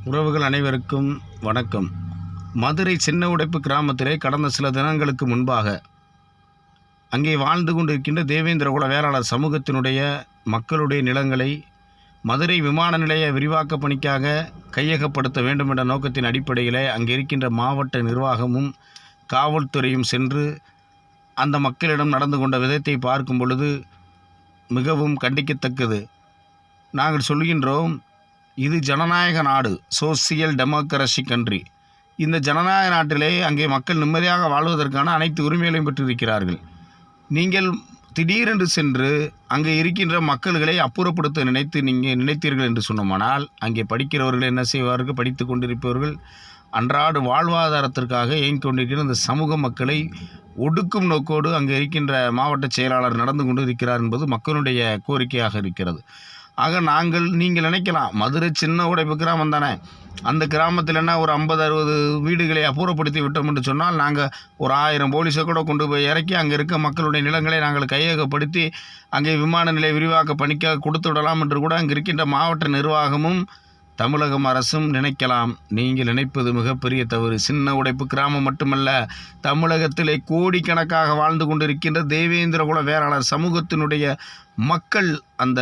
உறவுகள் அனைவருக்கும் வணக்கம். மதுரை சின்ன உடைப்பு கிராமத்திலே கடந்த சில தினங்களுக்கு முன்பாக அங்கே வாழ்ந்து கொண்டிருக்கின்ற தேவேந்திரகுல வேளாளர் சமூகத்தினுடைய மக்களுடைய நிலங்களை மதுரை விமான நிலைய விரிவாக்க பணிக்காக கையகப்படுத்த வேண்டும் என்ற நோக்கத்தின் அடிப்படையில் அங்கே இருக்கின்ற மாவட்ட நிர்வாகமும் காவல்துறையும் சென்று அந்த மக்களிடம் நடந்து கொண்ட விதத்தை பார்க்கும் பொழுது மிகவும் கண்டிக்கத்தக்கது. நாங்கள் சொல்கின்றோம், இது ஜனநாயக நாடு, சோசியல் டெமோக்ரஸி கண்ட்ரி. இந்த ஜனநாயக நாட்டிலே அங்கே மக்கள் நிம்மதியாக வாழ்வதற்கான அனைத்து உரிமைகளையும் பெற்றிருக்கிறார்கள். நீங்கள் திடீரென்று சென்று அங்கே இருக்கின்ற மக்கள்களை அப்புறப்படுத்த நினைத்தீர்கள் என்று சொன்னோமானால், அங்கே படிக்கிறவர்கள் என்ன செய்வார்கள்? படித்து கொண்டிருப்பவர்கள் அன்றாட வாழ்வாதாரத்திற்காக இயங்கிக் கொண்டிருக்கிற இந்த சமூக மக்களை ஒடுக்கும் நோக்கோடு அங்கே இருக்கின்ற மாவட்ட செயலாளர் நடந்து கொண்டு இருக்கிறார் என்பது மக்களுடைய கோரிக்கையாக இருக்கிறது. ஆக நீங்கள் நினைக்கலாம், மதுரை சின்ன உடைப்பு கிராமம் தானே, அந்த கிராமத்தில் என்ன ஒரு 50-60 வீடுகளை அப்புறப்படுத்தி விட்டோம் என்று சொன்னால் நாங்கள் ஒரு 1000 போலீஸை கூட கொண்டு போய் இறக்கி அங்கே இருக்க மக்களுடைய நிலங்களை நாங்கள் கையகப்படுத்தி அங்கே விமான நிலைய விரிவாக்க பணிக்காக கொடுத்து விடலாம் என்று கூட அங்கே இருக்கின்ற மாவட்ட நிர்வாகமும் தமிழக அரசும் நினைக்கலாம். நீங்கள் நினைப்பது மிகப்பெரிய தவறு. சின்ன உடைப்பு கிராமம் மட்டுமல்ல, தமிழகத்திலே கோடிக்கணக்காக வாழ்ந்து கொண்டிருக்கின்ற தேவேந்திரகுல வேளாளர் சமூகத்தினுடைய மக்கள் அந்த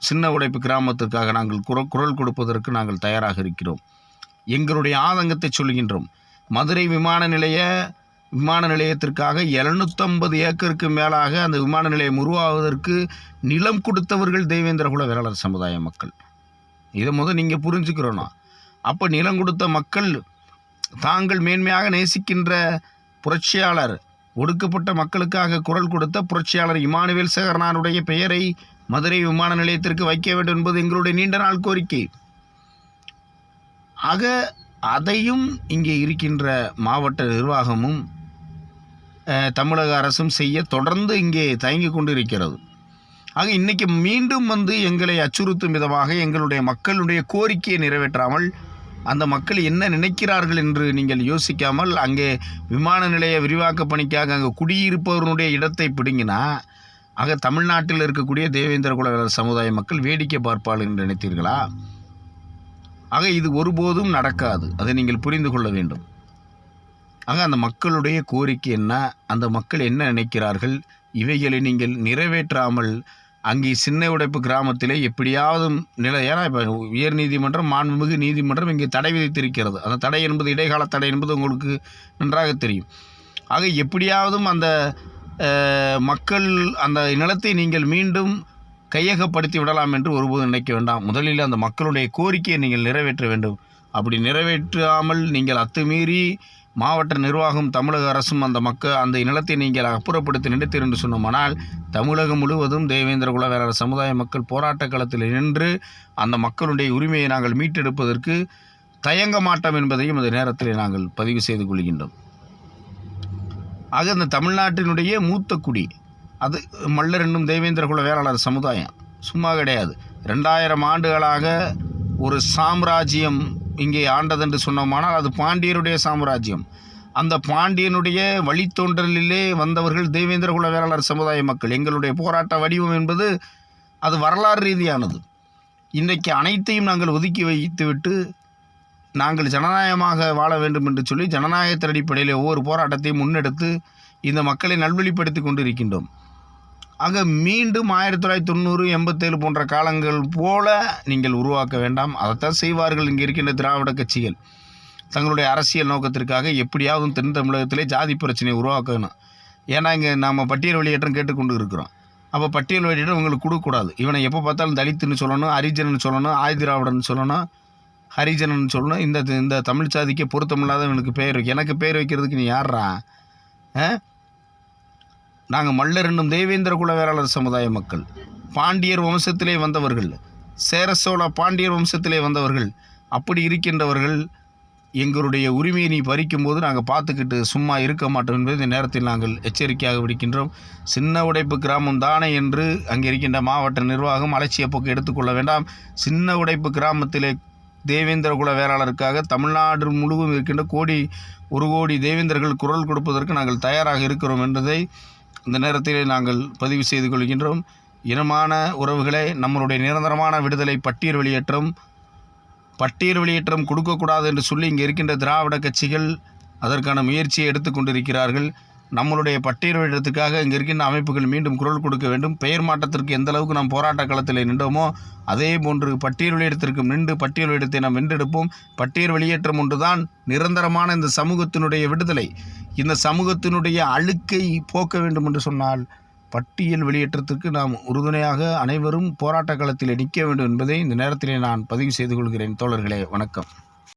சின்ன உடைப்பு கிராமத்திற்காக நாங்கள் குரல் கொடுப்பதற்கு நாங்கள் தயாராக இருக்கிறோம். எங்களுடைய ஆதங்கத்தை சொல்கின்றோம். மதுரை விமான நிலையத்திற்காக 750 ஏக்கருக்கு மேலாக அந்த விமான நிலையம் உருவாவதற்கு நிலம் கொடுத்தவர்கள் தேவேந்திரகுல வேளாளர் சமுதாய மக்கள். இதை நீங்கள் புரிஞ்சுக்கிறோன்னா, அப்போ நிலம் கொடுத்த மக்கள் தாங்கள் மேன்மையாக நேசிக்கின்ற புரட்சியாளர், ஒடுக்கப்பட்ட மக்களுக்காக குரல் கொடுத்த புரட்சியாளர் இமானுவேல் சேகரனாருடைய பெயரை மதுரை விமான நிலையத்திற்கு வைக்க வேண்டும் என்பது எங்களுடைய நீண்ட நாள் கோரிக்கை. ஆக அதையும் இங்கே இருக்கின்ற மாவட்ட நிர்வாகமும் தமிழக அரசும் செய்ய தொடர்ந்து இங்கே தயங்கி கொண்டு இருக்கிறது. ஆக இன்றைக்கி மீண்டும் எங்களை அச்சுறுத்தும் விதமாக எங்களுடைய மக்களுடைய கோரிக்கையை நிறைவேற்றாமல், அந்த மக்கள் என்ன நினைக்கிறார்கள் என்று நீங்கள் யோசிக்காமல் அங்கே விமான நிலைய விரிவாக்க பணிக்காக அங்கே குடியிருப்பவர்களுடைய இடத்தை பிடுங்கினா, ஆக தமிழ்நாட்டில் இருக்கக்கூடிய தேவேந்திரகுல வேளாளர் சமுதாய மக்கள் வேடிக்கை பார்ப்பார்கள் என்று நினைத்தீர்களா? ஆக இது ஒருபோதும் நடக்காது. அதை நீங்கள் புரிந்து கொள்ள வேண்டும். ஆக அந்த மக்களுடைய கோரிக்கை என்ன, அந்த மக்கள் என்ன நினைக்கிறார்கள், இவைகளை நீங்கள் நிறைவேற்றாமல் அங்கே சின்ன உடைப்பு கிராமத்திலே எப்படியாவது ஏன்னா இப்போ உயர்நீதிமன்றம், மாண்புமிகு நீதிமன்றம் இங்கே தடை விதித்திருக்கிறது. அந்த தடை என்பது இடைக்கால தடை என்பது உங்களுக்கு நன்றாக தெரியும். ஆக எப்படியாவதும் அந்த மக்கள் அந்த நிலத்தை நீங்கள் மீண்டும் கையகப்படுத்தி விடலாம் என்று ஒருபோதும் நினைக்க வேண்டாம். முதலில் அந்த மக்களுடைய கோரிக்கையை நீங்கள் நிறைவேற்ற வேண்டும். அப்படி நிறைவேற்றாமல் நீங்கள் அத்துமீறி மாவட்ட நிர்வாகம், தமிழக அரசும் அந்த நிலத்தை நீங்கள் அப்புறப்படுத்தி நினைத்தீர் என்று சொன்னோமானால், தமிழகம் முழுவதும் தேவேந்திரகுல வேளாளர் சமுதாய மக்கள் போராட்ட களத்தில் நின்று அந்த மக்களுடைய உரிமையை நாங்கள் மீட்டெடுப்பதற்கு தயங்க மாட்டோம் என்பதையும் இந்த நேரத்தில் நாங்கள் பதிவு செய்து கொள்கின்றோம். ஆக இந்த தமிழ்நாட்டினுடைய மூத்த குடி அது மல்லர் என்னும் தேவேந்திரகுல வேளாளர் சமுதாயம் சும்மா கிடையாது. 2000 ஆண்டுகளாக ஒரு சாம்ராஜ்யம் இங்கே ஆண்டதென்று சொன்னோமானால் அது பாண்டியருடைய சாம்ராஜ்யம். அந்த பாண்டியனுடைய வழித்தோன்றலிலே வந்தவர்கள் தேவேந்திரகுல வேளாளர் சமுதாய மக்கள். எங்களுடைய போராட்ட வடிவம் என்பது அது வரலாறு ரீதியானது. இன்றைக்கு அனைத்தையும் நாங்கள் ஒதுக்கி வைத்துவிட்டு நாங்கள் ஜனநாயகமாக வாழ வேண்டும் என்று சொல்லி ஜனநாயகத்தின் அடிப்படையில் ஒவ்வொரு போராட்டத்தையும் முன்னெடுத்து இந்த மக்களை நல்வழிப்படுத்தி கொண்டு இருக்கின்றோம். ஆக மீண்டும் 1990, 87 போன்ற காலங்கள் போல நீங்கள் உருவாக்க வேண்டாம். அதைத்தான் செய்வார்கள் இங்கே இருக்கின்ற திராவிட கட்சிகள். தங்களுடைய அரசியல் நோக்கத்திற்காக எப்படியாவது தென் தமிழகத்திலே ஜாதி பிரச்சனையை உருவாக்கணும். ஏன்னா இங்கே நாம் பட்டியல் வெளியேற்றம் கேட்டுக்கொண்டு இருக்கிறோம். அப்போ பட்டியல் வெளியேற்றம் உங்களுக்கு கொடுக்கக்கூடாது. இவனை எப்போ பார்த்தாலும் தலித்துன்னு சொல்லணும், ஹரிஜனன்னு சொல்லணும், ஆதிதிராவிடன்னு சொல்லணும், ஹரிஜனன்னு சொல்லணும். இந்த தமிழ் சாதிக்கு பொருத்தமில்லாதவனுக்கு பெயர் எனக்கு பெயர் வைக்கிறதுக்கு நீ யார்ரா? நாங்கள் மல்லர் என்னும் தேவேந்திரகுல வேளாளர் சமுதாய மக்கள், பாண்டியர் வம்சத்திலே வந்தவர்கள், சேர சோழ பாண்டியர் வம்சத்திலே வந்தவர்கள். அப்படி இருக்கின்றவர்கள் எங்களுடைய உரிமையை நீ பறிக்கும்போது நாங்கள் பார்த்துக்கிட்டு சும்மா இருக்க மாட்டோம் என்பதை இந்த நேரத்தில் நாங்கள் எச்சரிக்கையாக விடுக்கின்றோம். சின்ன உடைப்பு கிராமம் தானே என்று அங்கே இருக்கின்ற மாவட்ட நிர்வாகம் அலட்சிய போக்கு எடுத்துக்கொள்ள வேண்டாம். சின்ன உடைப்பு கிராமத்திலே தேவேந்திரகுல வேளாளருக்காக தமிழ்நாடு முழுவதும் இருக்கின்ற 1 கோடி தேவேந்திரர்கள் குரல் கொடுப்பதற்கு நாங்கள் தயாராக இருக்கிறோம் என்பதை இந்த நேரத்திலே நாங்கள் பதிவு செய்து கொள்கின்றோம். இனமான உறவுகளே, நம்மளுடைய நிரந்தரமான விடுதலை, பட்டியல் வெளியேற்றம் பட்டியல் வெளியேற்றம் கொடுக்கக்கூடாது என்று சொல்லி இங்கே இருக்கின்ற திராவிட கட்சிகள் அதற்கான முயற்சியை எடுத்துக்கொண்டிருக்கிறார்கள். நம்மளுடைய பட்டியல் வெளியேற்றத்துக்காக இங்கே இருக்கின்ற அமைப்புகள் மீண்டும் குரல் கொடுக்க வேண்டும். பெயர் மாற்றத்திற்கு எந்த அளவுக்கு நாம் போராட்ட களத்தில் நின்றோமோ அதே போன்று பட்டியல் வெளியேற்றத்திற்கும் நின்று பட்டியல் வெளியேற்றத்தை நாம் வென்றெடுப்போம். பட்டியல் வெளியேற்றம் ஒன்றுதான் நிரந்தரமான இந்த சமூகத்தினுடைய விடுதலை. இந்த சமூகத்தினுடைய அழுக்கை போக்க வேண்டும் என்று சொன்னால் பட்டியல் வெளியேற்றத்திற்கு நாம் உறுதுணையாக அனைவரும் போராட்ட களத்தில் நிற்க வேண்டும் என்பதை இந்த நேரத்திலே நான் பதிவு செய்து கொள்கிறேன். தோழர்களே, வணக்கம்.